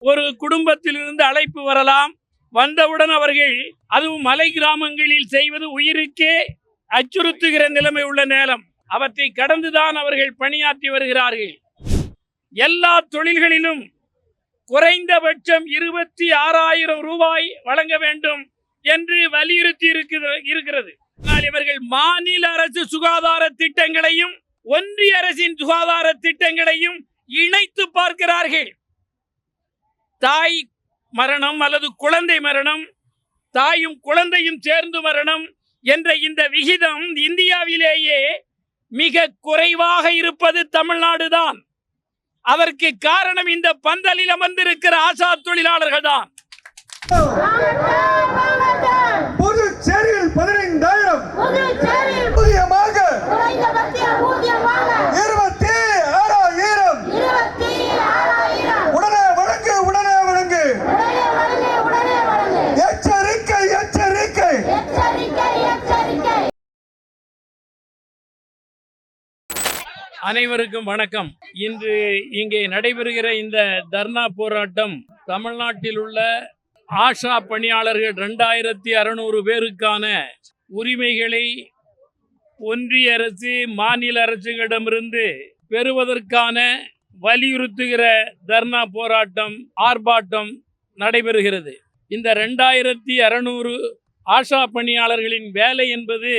ஒரு குடும்பத்திலிருந்து அழைப்பு வரலாம். வந்தவுடன் அவர்கள் அதுவும் மலை கிராமங்களில் செய்வது உயிருக்கே அச்சுறுத்துகிற நிலைமை உள்ள நேரம். அவற்றை கடந்துதான் அவர்கள் பணியாற்றி வருகிறார்கள். எல்லா தொழில்களிலும் குறைந்தபட்சம் 26,000 ரூபாய் வழங்க வேண்டும் என்று வலியுறுத்தி இருக்கிறது. இவர்கள் மாநில அரசு சுகாதார திட்டங்களையும் ஒன்றிய அரசின் சுகாதார திட்டங்களையும் இணைத்து பார்க்கிறார்கள். தாய் மரணம் அல்லது குழந்தை மரணம், தாயும் குழந்தையும் சேர்ந்து மரணம் என்ற இந்த விகிதம் இந்தியாவிலேயே மிக குறைவாக இருப்பது தமிழ்நாடு தான். அதற்கு காரணம் இந்த பந்தலில் அமர்ந்திருக்கிற ஆசா தொழிலாளர்கள் தான். புதுச்சேரியில் 15,000 ஊதியமாக 26,000 உடனே வழங்கு உடனே வழங்கு. எச்சரிக்கை எச்சரிக்கை. அனைவருக்கும் வணக்கம். இன்று இங்கே நடைபெறுகிற இந்த தர்ணா போராட்டம் தமிழ்நாட்டில் உள்ள ஆஷா பணியாளர்கள் 2600 பேருக்கான உரிமைகளை ஒன்றிய அரசு மாநில அரசுகளிடமிருந்து பெறுவதற்கான வலியுறுத்துகிற தர்ணா போராட்டம் ஆர்ப்பாட்டம் நடைபெறுகிறது. இந்த 2600 ஆஷா பணியாளர்களின் வேலை என்பது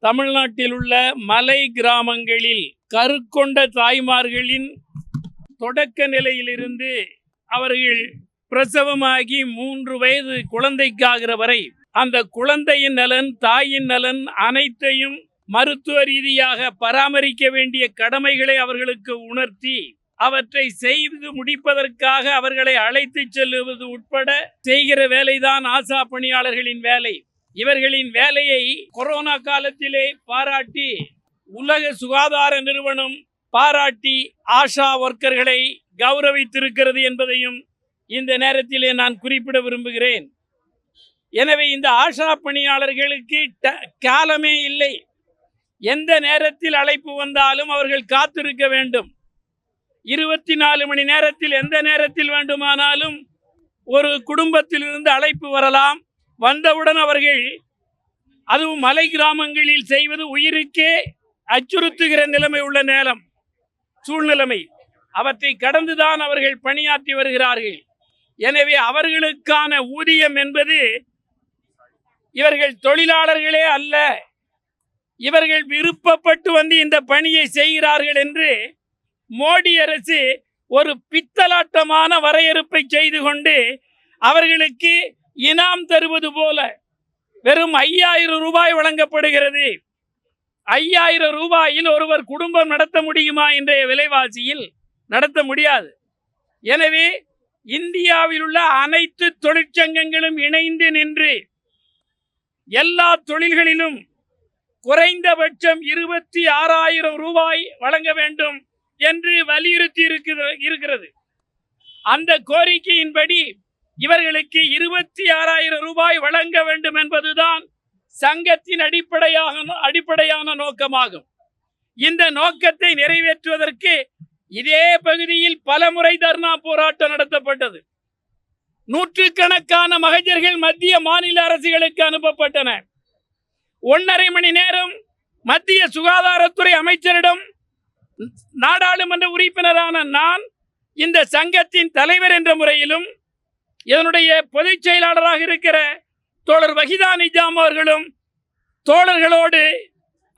தமிழ்நாட்டில் உள்ள மலை கிராமங்களில் கருக்கொண்ட தாய்மார்களின் தொடக்க நிலையிலிருந்து அவர்கள் பிரசவமாகி 3 வயது குழந்தைக்காகிற வரை அந்த குழந்தையின் நலன், தாயின் நலன் அனைத்தையும் மருத்துவ ரீதியாக பராமரிக்க வேண்டிய கடமைகளை அவர்களுக்கு உணர்த்தி அவற்றை செய்து முடிப்பதற்காக அவர்களை அழைத்து செல்லுவது உட்பட செய்கிற வேலைதான் ஆசா பணியாளர்களின் வேலை. இவர்களின் வேலையை கொரோனா காலத்திலே பாராட்டி உலக சுகாதார நிறுவனம் பாராட்டி ஆஷா ஒர்க்கர்களை கௌரவித்திருக்கிறது என்பதையும் இந்த நேரத்திலே நான் குறிப்பிட விரும்புகிறேன். எனவே இந்த ஆஷா பணியாளர்களுக்கு காலமே இல்லை. எந்த நேரத்தில் அழைப்பு வந்தாலும் அவர்கள் காத்திருக்க வேண்டும். 24 மணி நேரத்தில் எந்த நேரத்தில் வேண்டுமானாலும் ஒரு குடும்பத்திலிருந்து அழைப்பு வரலாம். வந்தவுடன் அவர்கள் அதுவும் மலை கிராமங்களில் செய்வது உயிருக்கே அச்சுறுத்துகிற நிலைமை உள்ள நேரம் சூழ்நிலைமை. அவற்றை கடந்துதான் அவர்கள் பணியாற்றி வருகிறார்கள். எனவே அவர்களுக்கான ஊதியம் என்பது இவர்கள் தொழிலாளர்களே அல்ல, இவர்கள் விருப்பப்பட்டு வந்து இந்த பணியை செய்கிறார்கள் என்று மோடி அரசு ஒரு பித்தலாட்டமான வரையறுப்பை செய்து கொண்டு அவர்களுக்கு இனாம் தருவது போல வெறும் 5,000 ரூபாய் வழங்கப்படுகிறது. 5,000 ரூபாயில் ஒருவர் குடும்பம் நடத்த முடியுமா? இன்றைய விலைவாசியில் நடத்த முடியாது. எனவே இந்தியாவில் உள்ள அனைத்து தொழிற்சங்கங்களும் இணைந்து நின்று எல்லா தொழில்களிலும் குறைந்தபட்சம் 26,000 ரூபாய் வழங்க வேண்டும் என்று வலியுறுத்தி இருக்கிறது. அந்த கோரிக்கையின்படி இவர்களுக்கு 26,000 ரூபாய் வழங்க வேண்டும் என்பதுதான் சங்கத்தின் அடிப்படையான நோக்கமாகும். இந்த நோக்கத்தை நிறைவேற்றுவதற்கு இதே பகுதியில் பலமுறை தர்ணா போராட்டம் நடத்தப்பட்டது. நூற்றுக்கணக்கான மகஜர்கள் மத்திய மாநில அரசுகளுக்கு அனுப்பப்பட்டன. 1.5 மணி நேரம் மத்திய சுகாதாரத்துறை அமைச்சரிடம் நாடாளுமன்ற உறுப்பினரான நான் இந்த சங்கத்தின் தலைவர் என்ற முறையிலும் இதனுடைய பொதுச் செயலாளராக இருக்கிற தோழர் வஹிதா நிஜாம் அவர்களும் தோழர்களோடு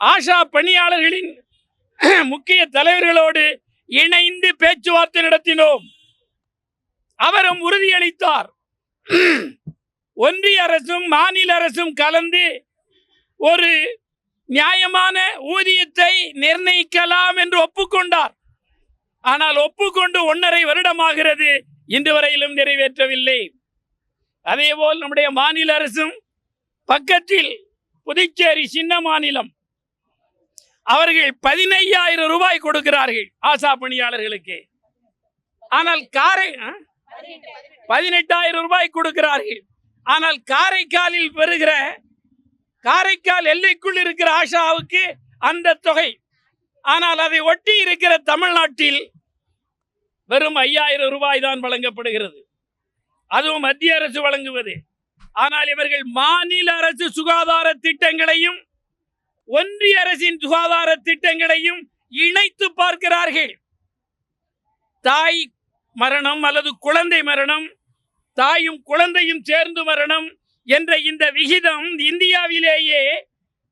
ஆஷா பணியாளர்களின் முக்கிய தலைவர்களோடு இணைந்து பேச்சுவார்த்தை நடத்தினோம். அவரும் உறுதியளித்தார். ஒன்றிய அரசும் மாநில அரசும் கலந்து ஒரு நியாயமான ஊதியத்தை நிர்ணயிக்கலாம் என்று ஒப்புக்கொண்டார். ஆனால் ஒப்புக்கொண்டு 1.5 வருடமாகிறது, இன்று வரையிலும் நிறைவேற்றவில்லை. அதேபோல் நம்முடைய மாநில அரசும் பக்கத்தில் புதுச்சேரி சின்ன மாநிலம், அவர்கள் 15,000 ரூபாய் கொடுக்கிறார்கள் ஆசா பணியாளர்களுக்கு. ஆனால் 18,000 ரூபாய் கொடுக்கிறார்கள். ஆனால் காரைக்காலில் வருகிற காரைக்கால் எல்லைக்குள் இருக்கிற ஆஷாவுக்கு அந்த தொகை. ஆனால் அதை ஒட்டி இருக்கிற தமிழ்நாட்டில் வெறும் 5,000 ரூபாய் தான் வழங்கப்படுகிறது. அதுவும் மத்திய அரசு வழங்குவது. ஆனால் இவர்கள் மாநில அரசு சுகாதார திட்டங்களையும் ஒன்றிய அரசின் சுகாதார திட்டங்களையும் இணைத்து பார்க்கிறார்கள். தாய் மரணம் அல்லது குழந்தை மரணம், தாயும் குழந்தையும் சேர்ந்து மரணம் என்ற இந்த விகிதம் இந்தியாவிலேயே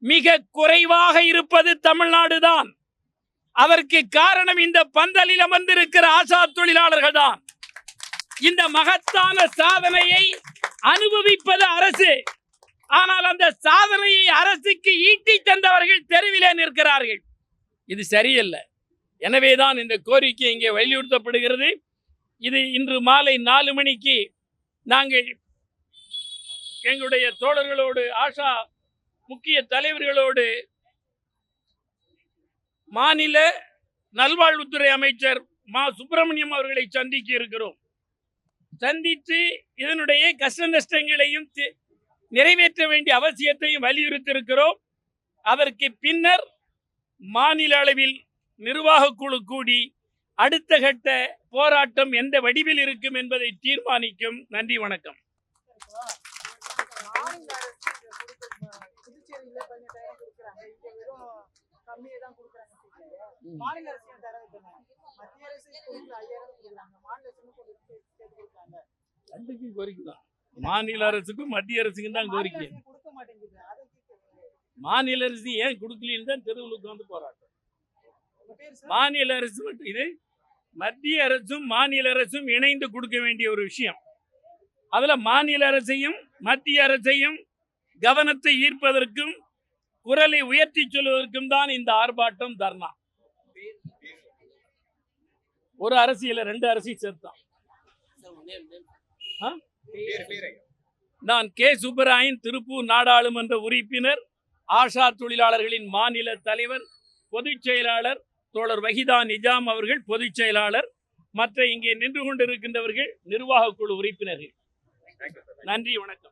மிக குறைவாக இருப்பது தமிழ்நாடு தான். அதற்கு காரணம் இந்த பந்தலில் அமர்ந்திருக்கிற ஆஷா தொழிலாளர்கள் தான். இந்த மகத்தான சாதனையை அனுபவிப்பது அரசு. ஆனால் அந்த சாதனையை அரசுக்கு ஈட்டி தந்தவர்கள் தெருவிலே நிற்கிறார்கள். இது சரியல்ல. எனவேதான் இந்த கோரிக்கை இங்கே வலியுறுத்தப்படுகிறது. இது இன்று மாலை 4 மணிக்கு நாங்கள் எங்களுடைய தோழர்களோடு, ஆஷா முக்கிய தலைவர்களோடு மாநில நல்வாழ்வுத்துறை அமைச்சர் மா சுப்பிரமணியம் அவர்களை சந்திக்க இருக்கிறோம். சந்தித்து இதனுடைய கஷ்ட நஷ்டங்களையும் நிறைவேற்ற வேண்டிய அவசியத்தையும் வலியுறுத்தி இருக்கிறோம். அதற்கு பின்னர் மாநில அளவில் நிர்வாக குழு கூடி அடுத்த கட்ட போராட்டம் எந்த வடிவில் இருக்கும் என்பதை தீர்மானிக்கும். நன்றி, வணக்கம். மாநில அரசுக்கும் மத்திய அரசுக்கும் தான் கோரிக்கை. மாநில அரசு ஏன் கொடுக்கலன்னு தான் தெருவுக்கு வந்து போராட்டம். மாநில அரசு மட்டும் இது மத்திய அரசும் மாநில அரசும் இணைந்து கொடுக்க வேண்டிய ஒரு விஷயம். அதுல மாநில அரசையும் மத்திய அரசையும் கவனத்தை ஈர்ப்பதற்கும் குரலை உயர்த்தி சொல்வதற்கும் தான் இந்த ஆர்ப்பாட்டம், தர்ணா. ஒரு அரசியல 2 அரசியல் சேர்த்தான். நான் கே. சுப்பராயன், திருப்பூர் நாடாளுமன்ற உறுப்பினர், ஆஷா தொழிலாளர்களின் மாநில தலைவர், பொதுச் செயலாளர் தோழர் வஹிதா நிஜாம் அவர்கள் பொதுச் செயலாளர். மற்ற இங்கே நின்று கொண்டிருக்கின்றவர்கள் நிர்வாக குழு உறுப்பினர்கள். நன்றி, வணக்கம்.